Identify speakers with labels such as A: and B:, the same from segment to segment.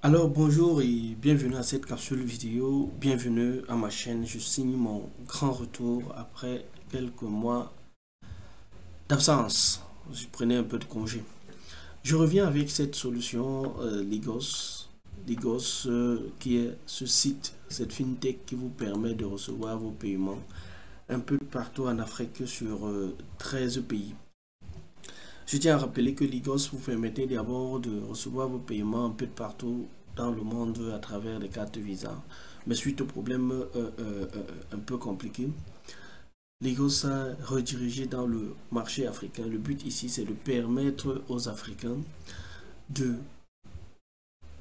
A: Alors bonjour et bienvenue à cette capsule vidéo, bienvenue à ma chaîne. Je signe mon grand retour après quelques mois d'absence. Je prenais un peu de congé. Je reviens avec cette solution Ligos qui est ce site, cette fintech qui vous permet de recevoir vos paiements un peu partout en Afrique sur 13 pays. Je tiens à rappeler que Ligos vous permettait d'abord de recevoir vos paiements un peu de partout dans le monde à travers les cartes Visa. Mais suite au problème un peu compliqué, Ligos a redirigé dans le marché africain. Le but ici, c'est de permettre aux Africains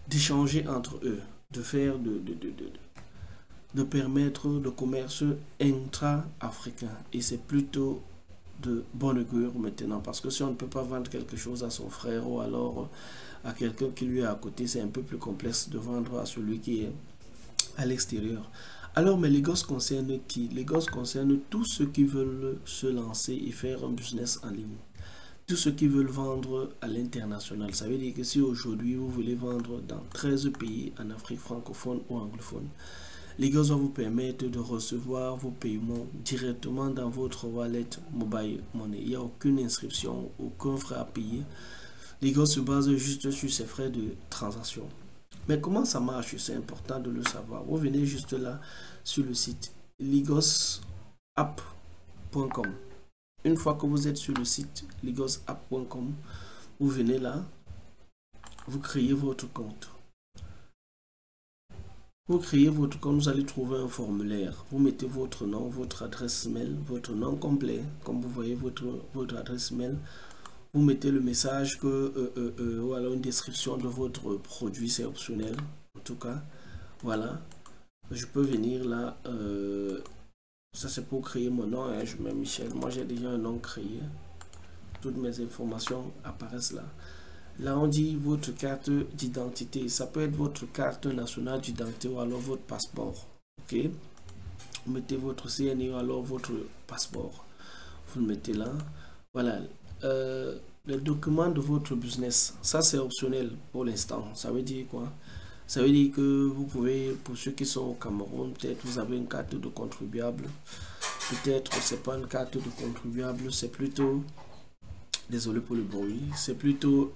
A: d'échanger entre eux, de faire de permettre le commerce intra-africain. Et c'est plutôt de bonne augure maintenant, parce que si on ne peut pas vendre quelque chose à son frère ou alors à quelqu'un qui lui est à côté, c'est un peu plus complexe de vendre à celui qui est à l'extérieur. Alors, mais les gosses concernent qui? Les gosses concernent tous ceux qui veulent se lancer et faire un business en ligne. Tous ceux qui veulent vendre à l'international. Ça veut dire que si aujourd'hui vous voulez vendre dans 13 pays en Afrique francophone ou anglophone, Ligos va vous permettre de recevoir vos paiements directement dans votre wallet mobile money. Il n'y a aucune inscription, aucun frais à payer. Ligos se base juste sur ses frais de transaction. Mais comment ça marche? C'est important de le savoir. Vous venez juste là sur le site ligosapp.com. Une fois que vous êtes sur le site ligosapp.com, vous venez là, vous créez votre compte. Vous créez votre compte, vous allez trouver un formulaire. Vous mettez votre nom, votre adresse mail, votre nom complet, comme vous voyez votre adresse mail. Vous mettez le message ou alors une description de votre produit, c'est optionnel. En tout cas, voilà. Je peux venir là. Ça c'est pour créer mon nom. Hein, je mets Michel. Moi j'ai déjà un nom créé. Toutes mes informations apparaissent là. Là, on dit votre carte d'identité. Ça peut être votre carte nationale d'identité ou alors votre passeport. Ok. Vous mettez votre CNI ou alors votre passeport. Vous le mettez là. Voilà. Les documents de votre business. Ça, c'est optionnel pour l'instant. Ça veut dire quoi? Ça veut dire que vous pouvez, pour ceux qui sont au Cameroun, peut-être vous avez une carte de contribuable. Peut-être c'est pas une carte de contribuable, c'est plutôt... Désolé pour le bruit, c'est plutôt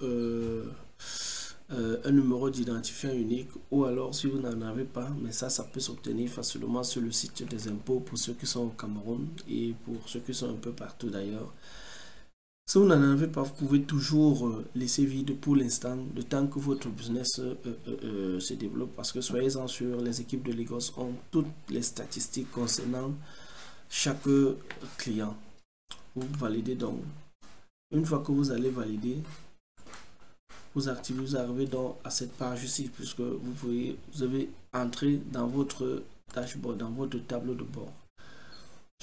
A: un numéro d'identifiant unique, ou alors si vous n'en avez pas, mais ça peut s'obtenir facilement sur le site des impôts pour ceux qui sont au Cameroun et pour ceux qui sont un peu partout d'ailleurs. Si vous n'en avez pas, vous pouvez toujours laisser vide pour l'instant, le temps que votre business se développe, parce que soyez-en sûrs, les équipes de Ligos ont toutes les statistiques concernant chaque client. Vous validez donc. Une fois que vous allez valider, vous arrivez donc à cette page ici, puisque vous avez entré dans votre dashboard, dans votre tableau de bord.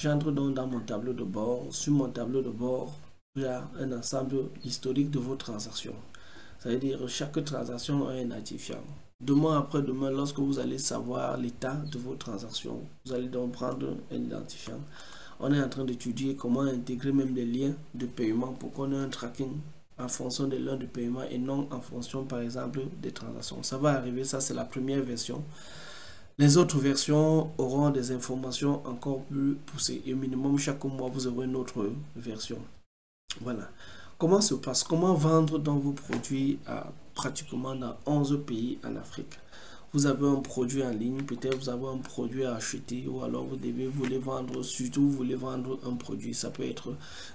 A: J'entre donc dans mon tableau de bord. Sur mon tableau de bord, il y a un ensemble historique de vos transactions. Ça veut dire que chaque transaction a un identifiant. Demain après demain, lorsque vous allez savoir l'état de vos transactions, vous allez donc prendre un identifiant. On est en train d'étudier comment intégrer même des liens de paiement pour qu'on ait un tracking en fonction des liens de paiement et non en fonction par exemple des transactions. Ça va arriver, ça c'est la première version. Les autres versions auront des informations encore plus poussées et au minimum chaque mois vous aurez une autre version. Voilà. Comment se passe? Comment vendre dans vos produits pratiquement dans 11 pays en Afrique? Vous avez un produit en ligne, peut-être vous avez un produit à acheter ou alors vous voulez vendre, surtout vous voulez vendre un produit. Ça peut être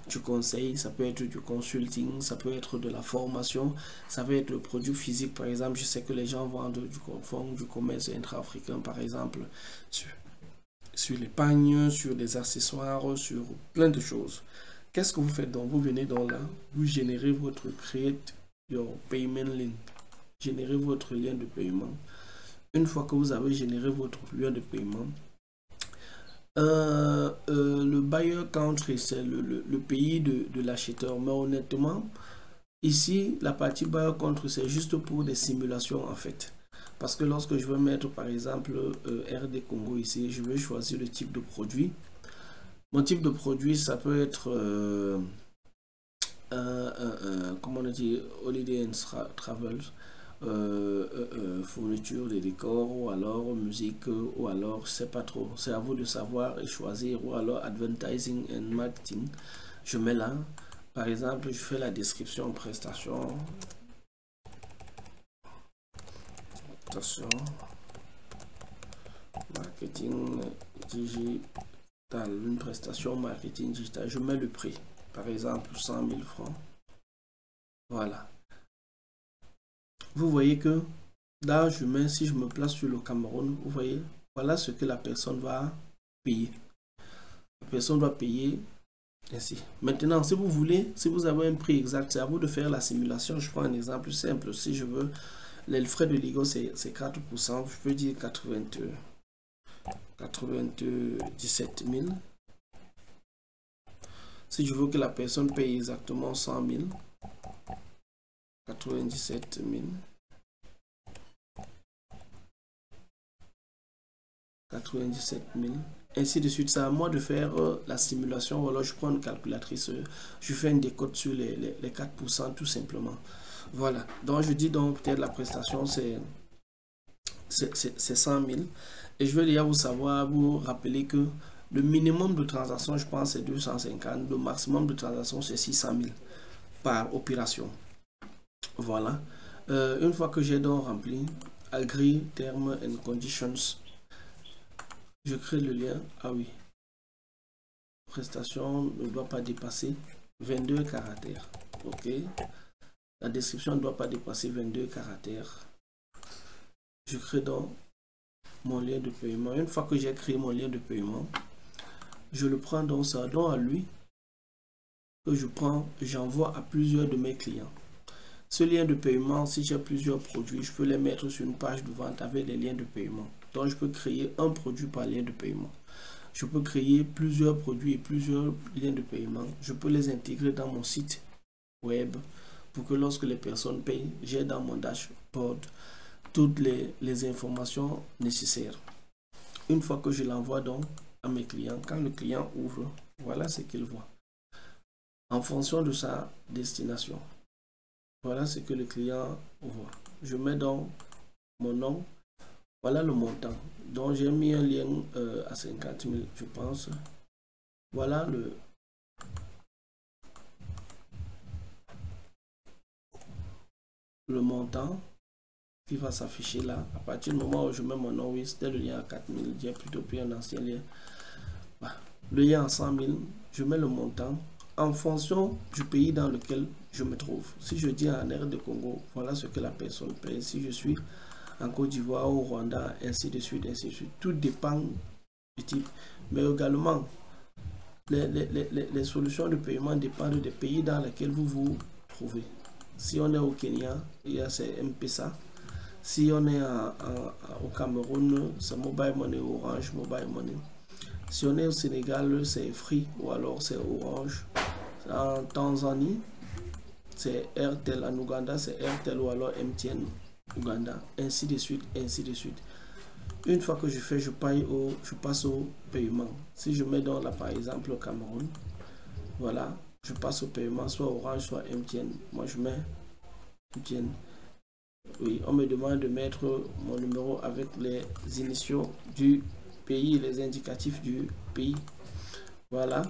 A: du conseil, ça peut être du consulting, ça peut être de la formation, ça peut être le produit physique. Par exemple, je sais que les gens vendent du commerce intra-africain par exemple sur l'épargne, sur des accessoires, sur plein de choses. Qu'est-ce que vous faites donc? Vous venez donc là, vous générez votre Create Your Payment Link, générez votre lien de paiement. Une fois que vous avez généré votre lien de paiement, le buyer country, c'est le pays de l'acheteur. Mais honnêtement, ici, la partie buyer country, c'est juste pour des simulations en fait. Parce que lorsque je veux mettre par exemple RD Congo ici, je vais choisir le type de produit. Mon type de produit, ça peut être, comment on dit, Holiday and Travels. fourniture de décors, ou alors musique, ou alors je sais pas trop, c'est à vous de savoir et choisir, ou alors advertising and marketing. Je mets là, par exemple, je fais la description prestation, marketing digital, une prestation marketing digital, je mets le prix, par exemple 100 000 francs. Voilà. Vous voyez que là, je mets, si je me place sur le Cameroun, vous voyez, voilà ce que la personne va payer. La personne doit payer ainsi. Maintenant, si vous voulez, si vous avez un prix exact, c'est à vous de faire la simulation. Je prends un exemple simple. Si je veux, les frais de Ligo, c'est 4%. Je peux dire 97 000. Si je veux que la personne paye exactement 100 000, 97 000. 97 000. Ainsi de suite. C'est à moi de faire la simulation. Alors, je prends une calculatrice. Je fais une décote sur les 4% tout simplement. Voilà. Donc, je dis donc peut-être la prestation, c'est 100 000. Et je vais déjà vous rappeler que le minimum de transactions, je pense, c'est 250. Le maximum de transactions, c'est 600 000 par opération. Voilà. Une fois que j'ai donc rempli, agree, terms and conditions, je crée le lien. Ah oui. Prestation ne doit pas dépasser 22 caractères. Ok. La description ne doit pas dépasser 22 caractères. Je crée donc mon lien de paiement. Une fois que j'ai créé mon lien de paiement, je le prends dans ça, donc à lui, que je prends, j'envoie à plusieurs de mes clients. Ce lien de paiement, si j'ai plusieurs produits, je peux les mettre sur une page de vente avec des liens de paiement. Donc, je peux créer un produit par lien de paiement. Je peux créer plusieurs produits et plusieurs liens de paiement. Je peux les intégrer dans mon site web pour que lorsque les personnes payent, j'ai dans mon dashboard toutes les informations nécessaires. Une fois que je l'envoie donc à mes clients, quand le client ouvre, voilà ce qu'il voit. En fonction de sa destination, voilà ce que le client voit. Je mets donc mon nom. Voilà le montant. Donc j'ai mis un lien à 50 000, je pense. Voilà le montant qui va s'afficher là. À partir du moment où je mets mon nom, oui, c'était le lien à 4 000. J'ai plutôt pris un ancien lien. Voilà. Le lien à 100 000, je mets le montant en fonction du pays dans lequel je me trouve. Si je dis en RD Congo, voilà ce que la personne paye. Si je suis en Côte d'Ivoire, au Rwanda, ainsi de suite, ainsi de suite. Tout dépend du type. Mais également, les solutions de paiement dépendent des pays dans lesquels vous vous trouvez. Si on est au Kenya, il y a c'est M-Pesa. Si on est au Cameroun, c'est Mobile Money, Orange, Mobile Money. Si on est au Sénégal, c'est Free ou alors c'est Orange. En Tanzanie, c'est Airtel. En Ouganda, c'est Airtel ou alors MTN Ouganda. Ainsi de suite, ainsi de suite. Une fois que je fais, je passe au paiement. Si je mets donc là par exemple au Cameroun, voilà, je passe au paiement, soit Orange, soit MTN. Moi je mets MTN. Oui, on me demande de mettre mon numéro avec les initiaux du pays, les indicatifs du pays. Voilà.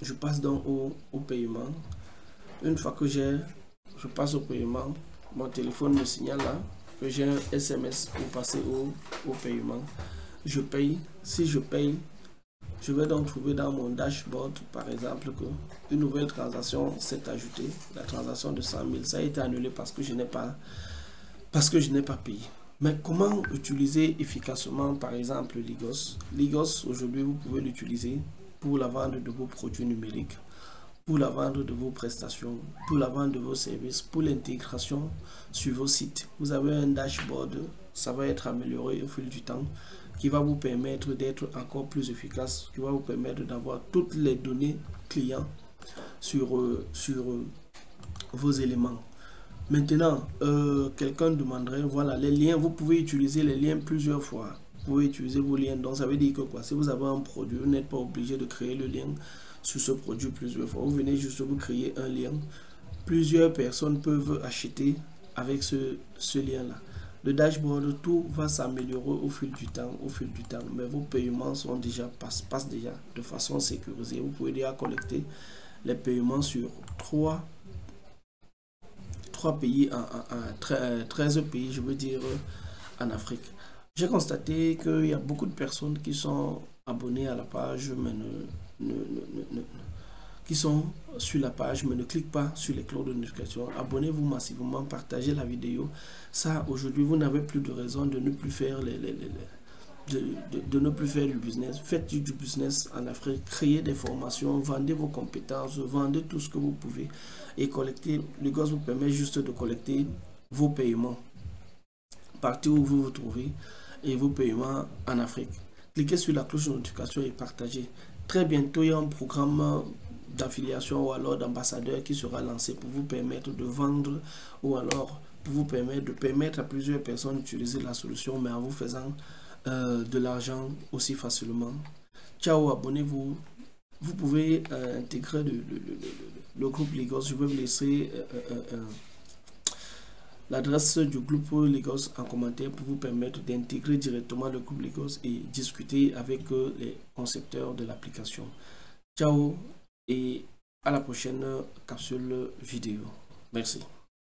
A: Je passe donc au paiement. Une fois que je passe au paiement, mon téléphone me signale là que j'ai un SMS pour passer au paiement. Je paye. Si je paye, je vais donc trouver dans mon dashboard, par exemple, que une nouvelle transaction s'est ajoutée. La transaction de 100 000, ça a été annulé parce que je n'ai pas payé. Mais comment utiliser efficacement, par exemple, Ligos? Ligos, aujourd'hui, vous pouvez l'utiliser pour la vente de vos produits numériques, pour la vente de vos prestations, pour la vente de vos services, pour l'intégration sur vos sites. Vous avez un dashboard, ça va être amélioré au fil du temps, qui va vous permettre d'être encore plus efficace, qui va vous permettre d'avoir toutes les données clients sur vos éléments. Maintenant, quelqu'un demanderait, voilà, les liens, vous pouvez utiliser les liens plusieurs fois. Vous pouvez utiliser vos liens. Donc, ça veut dire que quoi? Si vous avez un produit, vous n'êtes pas obligé de créer le lien sur ce produit plusieurs fois. Vous venez juste vous créer un lien. Plusieurs personnes peuvent acheter
B: avec ce lien-là. Le dashboard, tout va s'améliorer au fil du temps, mais vos paiements sont déjà, passent déjà de façon sécurisée. Vous pouvez déjà collecter les paiements sur 3 pays, 13 pays, je veux dire, en Afrique. J'ai constaté qu'il y a beaucoup de personnes qui sont abonnées à la page, mais qui sont sur la page, mais ne cliquent pas sur les cloches de notification. Abonnez-vous massivement, partagez la vidéo. Ça, aujourd'hui, vous n'avez plus de raison de ne plus faire de ne plus faire du business. Faites du business en Afrique, créez des formations, vendez vos compétences, vendez tout ce que vous pouvez et collectez. Lagos vous permet juste de collecter vos paiements partout où vous vous trouvez et vos paiements en Afrique. Cliquez sur la cloche de notification et partagez. Très bientôt, il y a un programme d'affiliation ou alors d'ambassadeur qui sera lancé pour vous permettre de vendre ou alors pour vous permettre à plusieurs personnes d'utiliser la solution, mais en vous faisant de l'argent aussi facilement. Ciao, abonnez-vous. Vous pouvez intégrer le groupe Lagos. Je vais vous laisser l'adresse du groupe Lagos en commentaire pour vous permettre d'intégrer directement le groupe Lagos et discuter avec les concepteurs de l'application. Ciao et à la prochaine capsule vidéo. Merci.